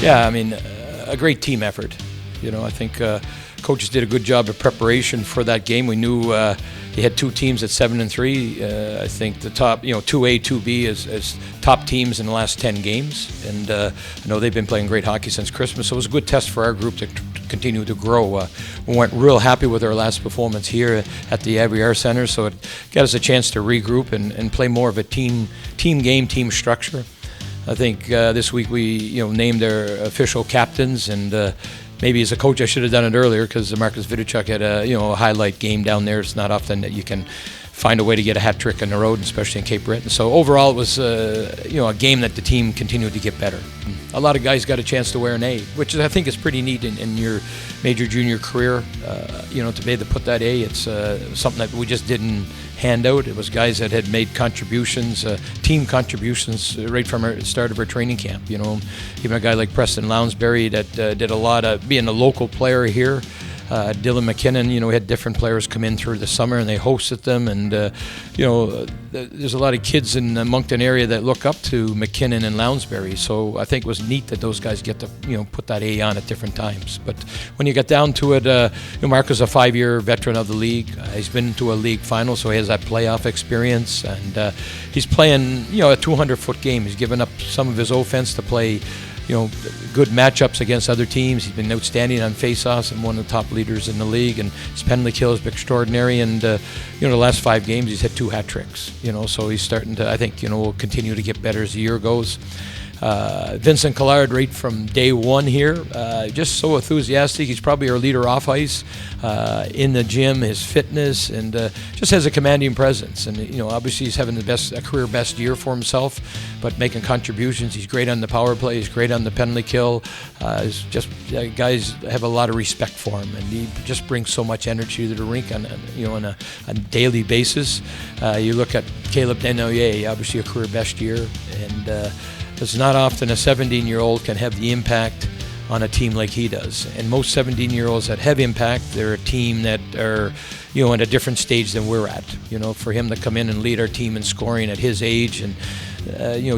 Yeah, I mean, a great team effort. I think coaches did a good job of preparation for that game. We knew you had two teams at 7-3. I think the top, 2A, 2B is top teams in the last 10 games, and I know they've been playing great hockey since Christmas. So it was a good test for our group to continue to grow. We weren't real happy with our last performance here at the Aviar Center, so it got us a chance to regroup and play more of a team game, team structure. I think this week we named our official captains, and maybe as a coach I should have done it earlier, because Marcus Vidichuk had a highlight game down there. It's not often that you can find a way to get a hat trick on the road, especially in Cape Breton. So overall, it was a game that the team continued to get better. A lot of guys got a chance to wear an A, which I think is pretty neat in your major junior career. To be able to put that A, it's something that we just didn't hand out. It was guys that had made contributions, team contributions, right from the start of our training camp. Even a guy like Preston Lounsbury that did a lot of being a local player here. Dylan McKinnon, we had different players come in through the summer and they hosted them, and there's a lot of kids in the Moncton area that look up to McKinnon and Lounsbury, so I think it was neat that those guys get to put that A on at different times. But when you get down to it, Mark is a 5-year veteran of the league. He's been to a league final, so he has that playoff experience, and he's playing a 200-foot game. He's given up some of his offense to play good matchups against other teams. He's been outstanding on faceoffs and one of the top leaders in the league, and his penalty kill is extraordinary, and the last 5 games he's hit 2 hat tricks, so he's starting to, I think, will continue to get better as the year goes. Vincent Collard, right from day one here, just so enthusiastic. He's probably our leader off ice, in the gym, his fitness, and just has a commanding presence. And obviously he's having a career best year for himself, but making contributions. He's great on the power play. He's great on the penalty kill. Guys have a lot of respect for him, and he just brings so much energy to the rink on a daily basis. You look at Caleb Denoyer, obviously a career best year, and it's not often a 17-year-old can have the impact on a team like he does. And most 17-year-olds that have impact, they're a team that are, at a different stage than we're at. For him to come in and lead our team in scoring at his age, and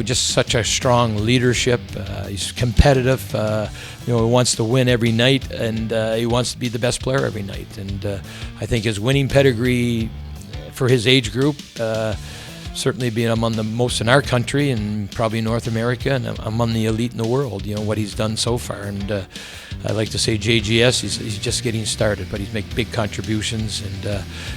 just such a strong leadership. He's competitive. He wants to win every night, and he wants to be the best player every night. And I think his winning pedigree for his age group, certainly being among the most in our country and probably North America, and among the elite in the world, what he's done so far. And I like to say JGS, he's just getting started, but he's made big contributions.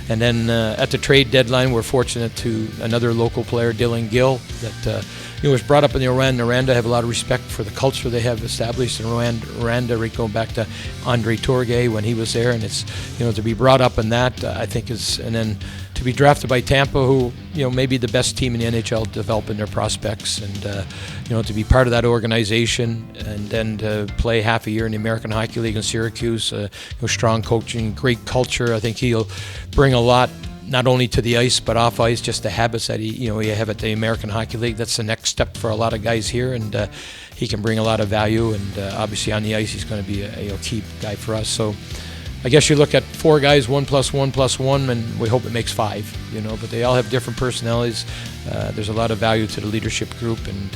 And then at the trade deadline, we're fortunate to another local player, Dylan Gill, that was brought up in the Oranda. I have a lot of respect for the culture they have established in Oranda, right going back to Andre Torgay when he was there, and it's to be brought up in that, I think is, and then to be drafted by Tampa, who may be the best team in the NHL developing their prospects, and to be part of that organization, and then to play half a year in the American Hockey League in Syracuse, strong coaching, great culture. I think he'll bring a lot, not only to the ice but off ice, just the habits that you have at the American Hockey League. That's the next step for a lot of guys here, and he can bring a lot of value, and obviously on the ice he's going to be a key guy for us. So I guess you look at 4 guys, 1 + 1 + 1, and we hope it makes 5, but they all have different personalities. There's a lot of value to the leadership group, and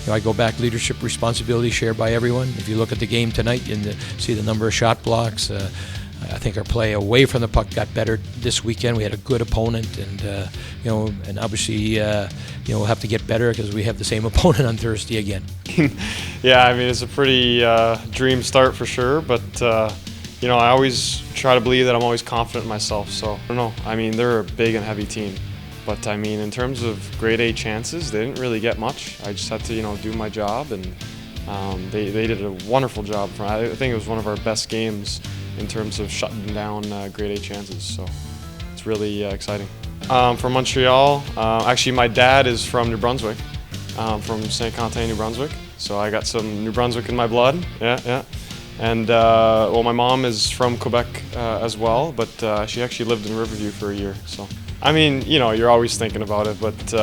I go back, leadership responsibility shared by everyone. If you look at the game tonight and see the number of shot blocks, I think our play away from the puck got better this weekend. We had a good opponent, and and obviously we'll have to get better because we have the same opponent on Thursday again. Yeah, I mean, it's a pretty dream start for sure, but I always try to believe that I'm always confident in myself. So I don't know. I mean, they're a big and heavy team, but I mean, in terms of grade A chances, they didn't really get much. I just had to do my job, and they did a wonderful job. I think it was one of our best games in terms of shutting down grade A chances, so it's really exciting. From Montreal, actually my dad is from New Brunswick, from St. Quentin, New Brunswick, so I got some New Brunswick in my blood, yeah. And my mom is from Quebec as well, but she actually lived in Riverview for a year, so. I mean, you're always thinking about it, but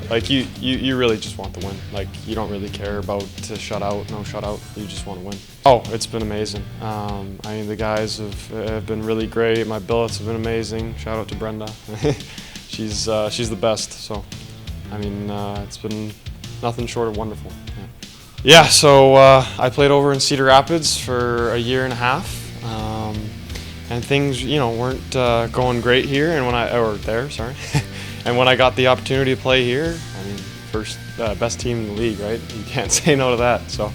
like you really just want to win. Like, you don't really care about shutout, no shutout. You just want to win. Oh, it's been amazing. I mean, the guys have been really great. My billets have been amazing. Shout out to Brenda. She's the best. So, I mean, it's been nothing short of wonderful. Yeah. Yeah, so I played over in Cedar Rapids for a year and a half, and things, weren't going great here. And and when I got the opportunity to play here, I mean, best team in the league, right? You can't say no to that. So